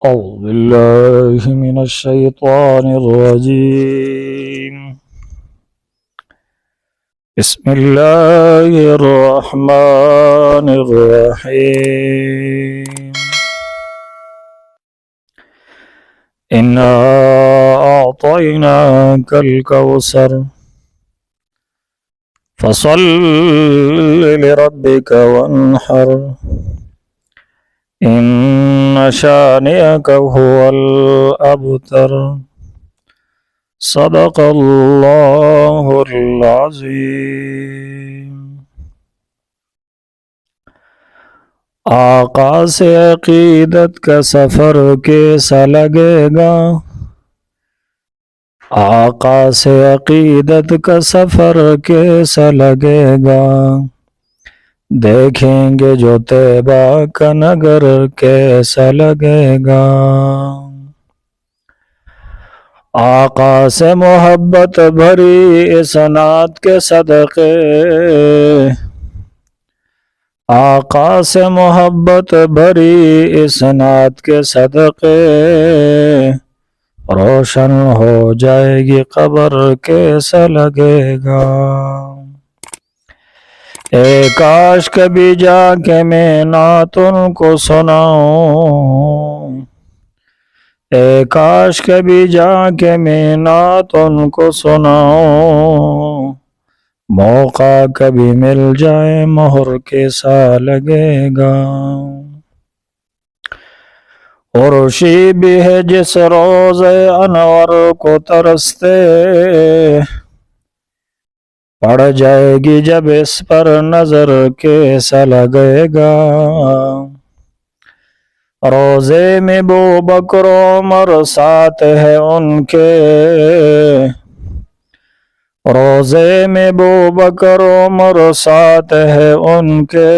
أعوذ بالله من الشيطان الرجيم. بسم الله الرحمن الرحيم. إنا أعطيناك الكوثر فصل لربك وانحر إن شانئك هو الأبتر. صدق اللہ العظیم. آقا سے عقیدت کا سفر کیسا لگے گا؟ آقا سے عقیدت کا سفر کیسا لگے گا؟ دیکھیں گے جو طیبہ کا نگر کیسا لگے گا؟ آقا سے محبت بھری اس نعت کے صدقے، آقا سے محبت بھری اس نعت کے صدقے، روشن ہو جائے گی قبر کیسا لگے گا؟ اے کاش کبھی جا کے میں نعت ان کو سناؤں، اے کاش کبھی جا کے میں نعت ان کو سناؤں، موقع کبھی مل جائے مہر کیسا لگے گا؟ عرشی بھی ہے جس روزے انور کو ترستے، پڑ جائے گی جب اس پر نظر کیسا لگے گا؟ روزے میں بکر عمر ساتھ ہے ان کے، روزے میں بکر عمر ساتھ ہے ان کے،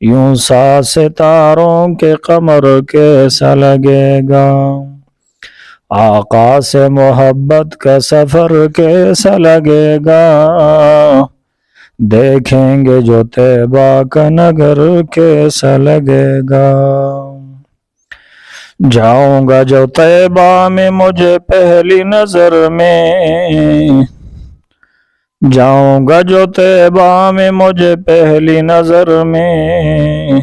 یوں سا ستاروں کے قمر کیسا لگے گا؟ آقا سے محبت کا سفر کیسا لگے گا؟ دیکھیں گے جو طیبہ کا نگر کیسا لگے گا؟ جاؤں گا جو طیبہ میں مجھے پہلی نظر میں، جاؤں گا جو طیبہ میں مجھے پہلی نظر میں،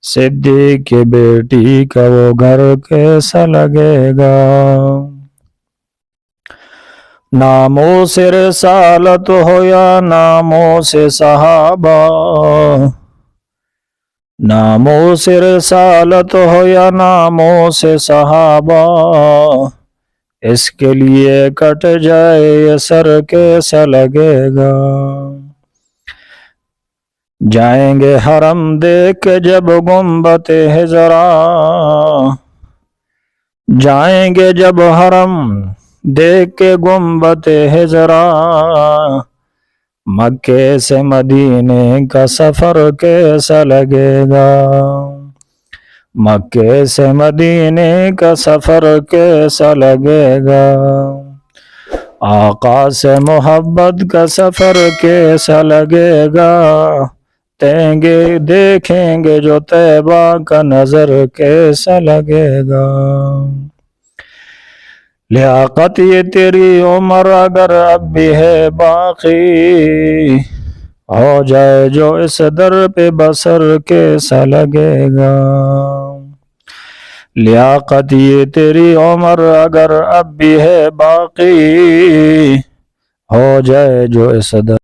صدیق کی بیٹی کا وہ گھر کیسا لگے گا؟ ناموس رسالت ہو یا ناموس صحابہ، ناموس رسالت ہو یا ناموس صحابہ، اس کے لیے کٹ جائے یہ سر کیسا لگے گا؟ جائیں گے حرم دیکھ کے جب گنبد ہجرا، جائیں گے جب حرم دیکھ کے گنبد ہجرا، مکے سے مدینے کا سفر کیسا لگے گا؟ مکے سے مدینے کا سفر کیسا لگے گا؟ آقا سے محبت کا سفر کیسا لگے گا؟ دیکھیں گے جو طیبہ کا نظر کیسا لگے گا؟ لیاقت یہ تیری عمر اگر اب بھی ہے باقی، ہو جائے جو اس در پہ بسر کیسا لگے گا؟ لیاقت یہ تیری عمر اگر اب بھی ہے باقی، ہو جائے جو اس در